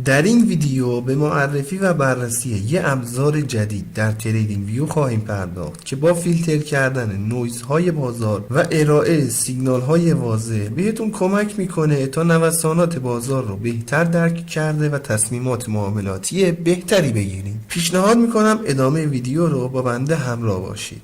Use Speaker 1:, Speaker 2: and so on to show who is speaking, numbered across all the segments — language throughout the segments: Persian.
Speaker 1: در این ویدیو به معرفی و بررسی یه ابزار جدید در تریدینگ ویو خواهیم پرداخت که با فیلتر کردن نویزهای بازار و ارائه سیگنال های واضح بهتون کمک میکنه تا نوسانات بازار رو بهتر درک کرده و تصمیمات معاملاتی بهتری بگیرید. پیشنهاد میکنم ادامه ویدیو رو با بنده همراه باشید.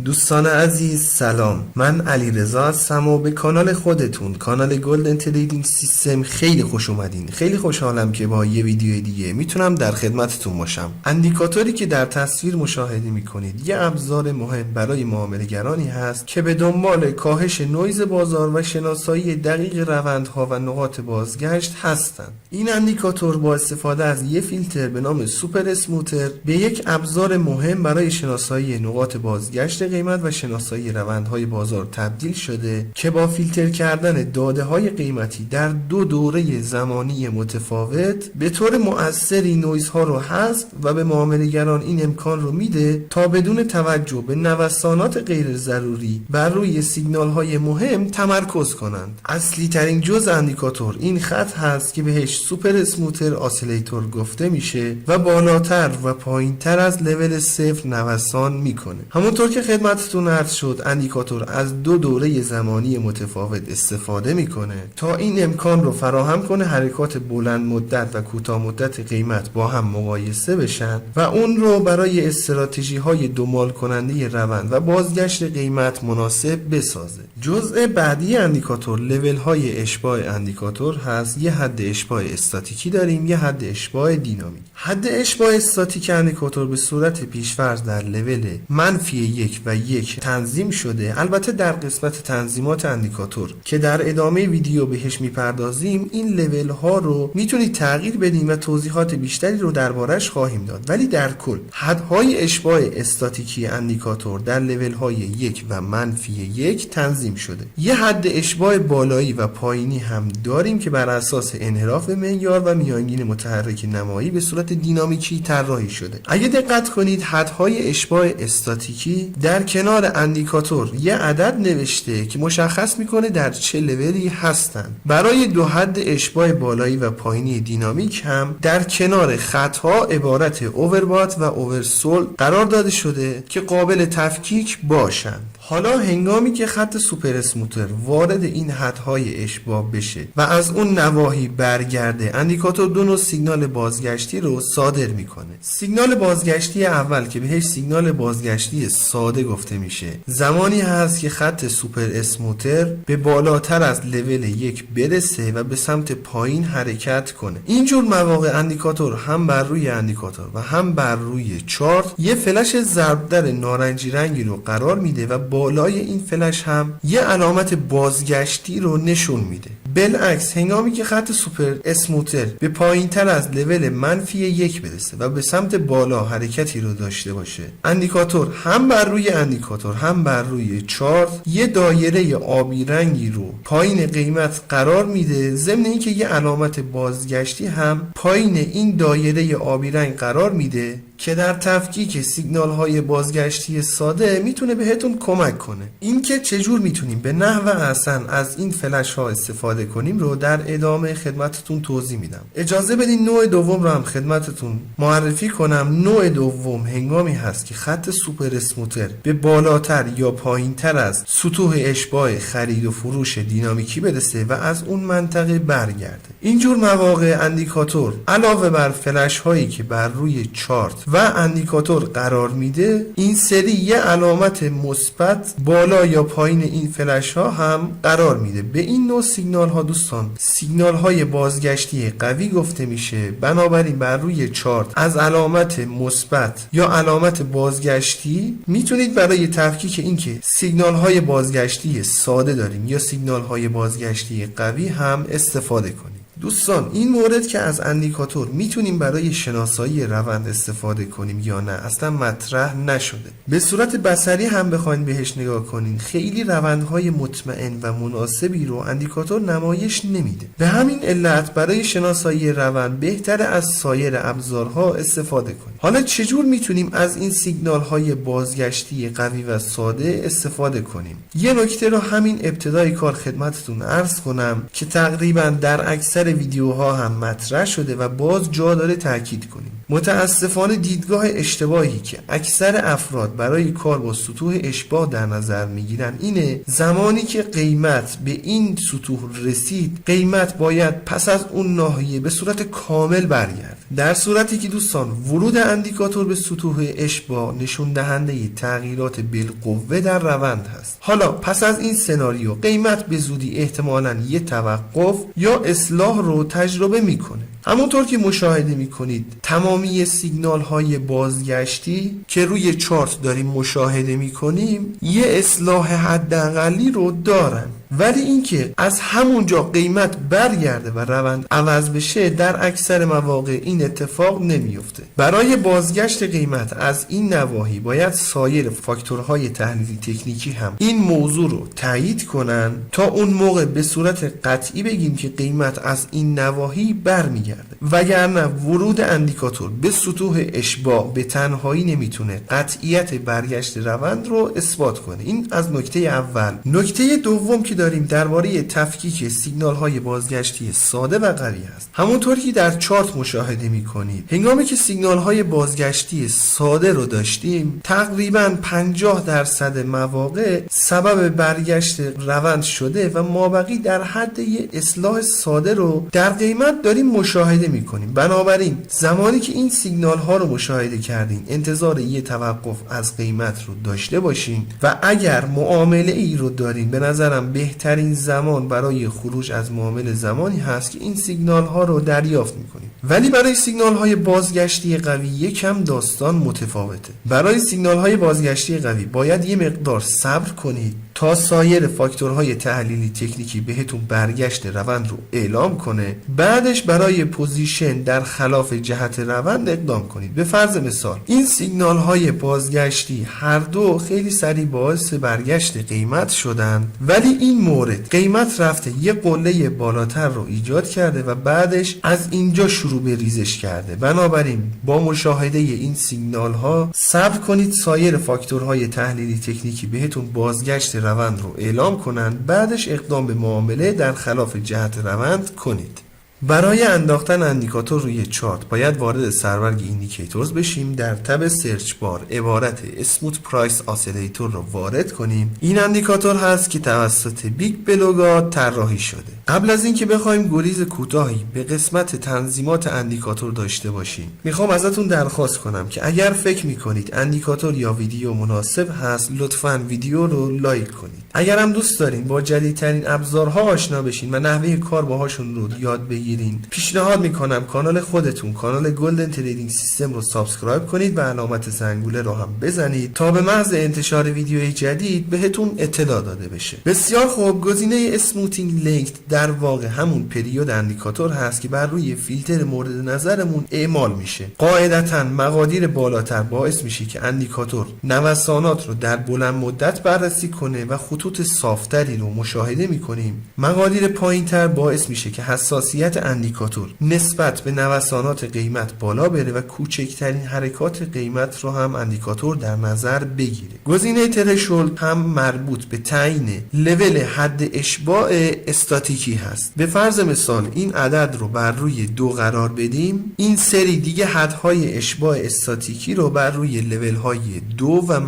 Speaker 1: دوستان عزیز سلام، من علیرضا هستم و به کانال خودتون، کانال گلدن تریدینگ سیستم خیلی خوش اومدین. خیلی خوشحالم که با یه ویدیو دیگه میتونم در خدمتتون باشم. اندیکاتوری که در تصویر مشاهده میکنید یه ابزار مهم برای معامله‌گرانی هست که به دنبال کاهش نویز بازار و شناسایی دقیق روندها و نقاط بازگشت هستند. این اندیکاتور با استفاده از یه فیلتر به نام سوپر اسموتر به یک ابزار مهم برای شناسایی نقاط بازگشت قیمت و شناسایی روندهای بازار تبدیل شده که با فیلتر کردن داده‌های قیمتی در دو دوره زمانی متفاوت به طور مؤثری نویزها رو حذف و به معامله‌گران این امکان رو میده تا بدون توجه به نوسانات غیر ضروری بر روی سیگنال‌های مهم تمرکز کنند. اصلی ترین جزء اندیکاتور این خط هست که بهش سوپر اسموتر آسیلیتور گفته میشه و بالاتر و پایینتر از لول صفر نوسان میکنه. همونطور که خدمتتون عرض شد، اندیکاتور از دو دوره زمانی متفاوت استفاده میکنه تا این امکان رو فراهم کنه حرکات بلند مدت و کوتاه مدت قیمت با هم مقایسه بشن و اون رو برای استراتژی های دنبال کننده روند و بازگشت قیمت مناسب بسازه. جزء بعدی اندیکاتور لول های اشباع اندیکاتور هست. یه حد اشباع استاتیکی داریم، یه حد اشباع دینامیک. حد اشباع استاتیک اندیکاتور به صورت پیشفرض در لول -1 و 1 تنظیم شده. البته در قسمت تنظیمات اندیکاتور که در ادامه ویدیو بهش میپردازیم این لول ها رو میتونید تغییر بدیم و توضیحات بیشتری رو دربارش خواهیم داد، ولی در کل حدهای اشباع استاتیکی اندیکاتور در لول های 1 و -1 تنظیم شده. یه حد اشباع بالایی و پایینی هم داریم که بر اساس انحراف معیار و میانگین متحرک نمایی به صورت دینامیکی طراحی شده. اگه دقت کنید حدهای اشباع استاتیکی در کنار اندیکاتور یه عدد نوشته که مشخص میکنه در چه لولی هستن. برای دو حد اشباع بالایی و پایینی دینامیک هم در کنار خطها عبارت اووربات و اوورسول قرار داده شده که قابل تفکیک باشند. حالا هنگامی که خط سوپر اسموتر وارد این حدهای اشباع بشه و از اون نواحی برگرده، اندیکاتور دو نوع سیگنال بازگشتی رو صادر میکنه. سیگنال بازگشتی اول که بهش سیگنال بازگشتی ساده گفته میشه زمانی هست که خط سوپر اسموتر به بالاتر از لول 1 برسه و به سمت پایین حرکت کنه. اینجور مواقع اندیکاتور هم بر روی اندیکاتور و هم بر روی چارت یه فلش ضربدر نارنجی رنگی رو قرار میده و بالای این فلش هم یه علامت بازگشتی رو نشون میده. بالعکس هنگامی که خط سوپر اسموتر به پایین تر از لول -1 برسه و به سمت بالا حرکتی رو داشته باشه، اندیکاتور هم بر روی اندیکاتور هم بر روی چارت یه دایره آبی رنگی رو پایین قیمت قرار میده، ضمن اینکه یه علامت بازگشتی هم پایین این دایره آبی رنگ قرار میده که در تفکیک سیگنال های بازگشتی ساده میتونه بهتون کمک کنه. این که چجور میتونیم به نحو احسن از این فلش ها استفاده کنیم رو در ادامه خدمتتون توضیح میدم. اجازه بدین نوع دوم رو هم خدمتتون معرفی کنم. نوع دوم هنگامی هست که خط سوپر اسموتر به بالاتر یا پایینتر از سطوح اشباع خرید و فروش دینامیکی برسه و از اون منطقه برگرده. اینجور مواقع اندیکاتور علاوه بر فلش هایی که بر روی چارت و اندیکاتور قرار میده، این سری یه علامت مثبت بالا یا پایین این فلش ها هم قرار میده. به این نوع سیگنال ها دوستان سیگنال های بازگشتی قوی گفته میشه. بنابراین بر روی چارت از علامت مثبت یا علامت بازگشتی میتونید برای تفکیک اینکه سیگنال های بازگشتی ساده داریم یا سیگنال های بازگشتی قوی هم استفاده کنید. دوستان این مورد که از اندیکاتور میتونیم برای شناسایی روند استفاده کنیم یا نه اصلا مطرح نشده. به صورت بصری هم بخواید بهش نگاه کنین خیلی روندهای مطمئن و مناسبی رو اندیکاتور نمایش نمیده. به همین علت برای شناسایی روند بهتره از سایر ابزارها استفاده کنیم. حالا چجور میتونیم از این سیگنال های بازگشتی قوی و ساده استفاده کنیم؟ یه نکته رو همین ابتدای کار خدمتتون عرض کنم که تقریبا در اکثر اکثر ویدیوها هم مطرح شده و باز جا داره تاکید کنیم. متاسفانه دیدگاه اشتباهی که اکثر افراد برای کار با سطوح اشباع در نظر میگیرن اینه زمانی که قیمت به این سطوح رسید قیمت باید پس از اون ناحیه به صورت کامل برگرد، در صورتی که دوستان ورود اندیکاتور به سطوح اشباع نشون دهنده تغییرات بالقوه در روند هست. حالا پس از این سناریو قیمت به زودی احتمالاً یه توقف یا اصلاح رو تجربه میکنه. همونطور که مشاهده میکنید تمامی سیگنال های بازگشتی که روی چارت داریم مشاهده میکنیم یه اصلاح حداقلی رو دارن، ولی اینکه از همونجا قیمت برگرده و روند عوض بشه در اکثر مواقع این اتفاق نمیفته. برای بازگشت قیمت از این نواحی باید سایر فاکتورهای تحلیلی تکنیکی هم این موضوع رو تایید کنن تا اون موقع به صورت قطعی بگیم که قیمت از این نواحی برمیگرده، وگرنه ورود اندیکاتور به سطوح اشباع به تنهایی نمیتونه قطعیت برگشت روند رو اثبات کنه. این از نکته اول. نکته دوم که داریم درباره تفکیک سیگنال های بازگشتی ساده و قوی است. همونطور که در چارت مشاهده میکنید هنگامی که سیگنال های بازگشتی ساده رو داشتیم تقریبا 50% مواقع سبب برگشت روند شده و مابقی در حد یه اصلاح ساده رو در قیمت داریم مشاهده میکنیم. بنابراین زمانی که این سیگنال ها رو مشاهده کردین انتظار یه توقف از قیمت رو داشته باشین و اگر معامله ای رو دارین به نظرم بهترین زمان برای خروج از معامله زمانی هست که این سیگنال ها رو دریافت میکنیم. ولی برای سیگنال های بازگشتی قوی یکم داستان متفاوته. برای سیگنال های بازگشتی قوی باید یه مقدار صبر کنید تا سایر فاکتورهای تحلیلی تکنیکی بهتون برگشت روند رو اعلام کنه، بعدش برای پوزیشن در خلاف جهت روند اقدام کنید. به فرض مثال این سیگنال های بازگشتی هر دو خیلی سریع باعث برگشت قیمت شدن، ولی این مورد قیمت رفته یه قله بالاتر رو ایجاد کرده و بعدش از اینجا شروع به ریزش کرده. بنابراین با مشاهده این سیگنال ها صبر کنید سایر فاکتورهای تحلیلی تکنیکی بهتون بازگشت روند رو اعلام کنند، بعدش اقدام به معامله در خلاف جهت روند کنید. برای انداختن اندیکاتور روی چارت باید وارد سرورگ ایندیکیتورز بشیم. در تب سرچ بار عبارت اسموت پرایس آسیلیتور رو وارد کنیم. این اندیکاتور هست که توسط بیگ بلوگا طراحی شده. قبل از اینکه بخوایم گریز کوتاهی به قسمت تنظیمات اندیکاتور داشته باشیم میخوام ازتون درخواست کنم که اگر فکر میکنید اندیکاتور یا ویدیو مناسب هست لطفاً ویدیو رو لایک کنید. اگر هم دوست دارین با جدیدترین ابزارها آشنا بشین و نحوه کار باهاشون رو یاد بگیرین پیشنهاد میکنم کانال خودتون کانال گلدن تریدینگ سیستم رو سابسکرایب کنید و علامت زنگوله رو هم بزنید تا به محض انتشار ویدیوی جدید بهتون اطلاع داده بشه. بسیار خوب، گزینه اسموتینگ لینک در واقع همون پریود اندیکاتور هست که بر روی فیلتر مورد نظرمون اعمال میشه. قاعدتاً مقادیر بالاتر باعث میشه که اندیکاتور نوسانات رو در بلند مدت بررسی کنه و خطوط صافتری رو مشاهده میکنیم. مقادیر پایینتر باعث میشه که حساسیت اندیکاتور نسبت به نوسانات قیمت بالا بره و کوچکترین حرکات قیمت رو هم اندیکاتور در نظر بگیره. گزینه ترشولد هم مربوط به تعیین لول حد اشباع استاتیکی هست. به فرض مثال این عدد رو بر روی 2 قرار بدیم، این سری دیگه حدهای اشباع استاتیکی رو بر روی لول های 2 و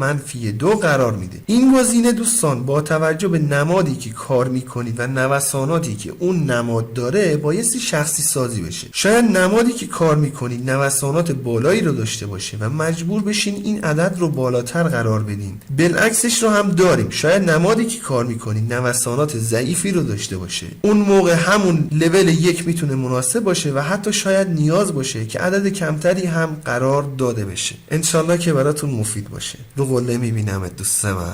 Speaker 1: -2 قرار میده. این گزینه دوستان با توجه به نمادی که کار میکنید و نوساناتی که اون نماد داره بایستی شخصی سازی بشه. شاید نمادی که کار میکنید نوسانات بالایی رو داشته باشه و مجبور بشین این عدد رو بالاتر قرار بدین. بالعکسش رو هم داریم، شاید نمادی که کار میکنید نوسانات ضعیفی رو داشته باشه. اون موقع همون لول 1 میتونه مناسب باشه و حتی شاید نیاز باشه که عدد کمتری هم قرار داده بشه. انشالله که براتون مفید باشه. رو قله میبینم دوست من.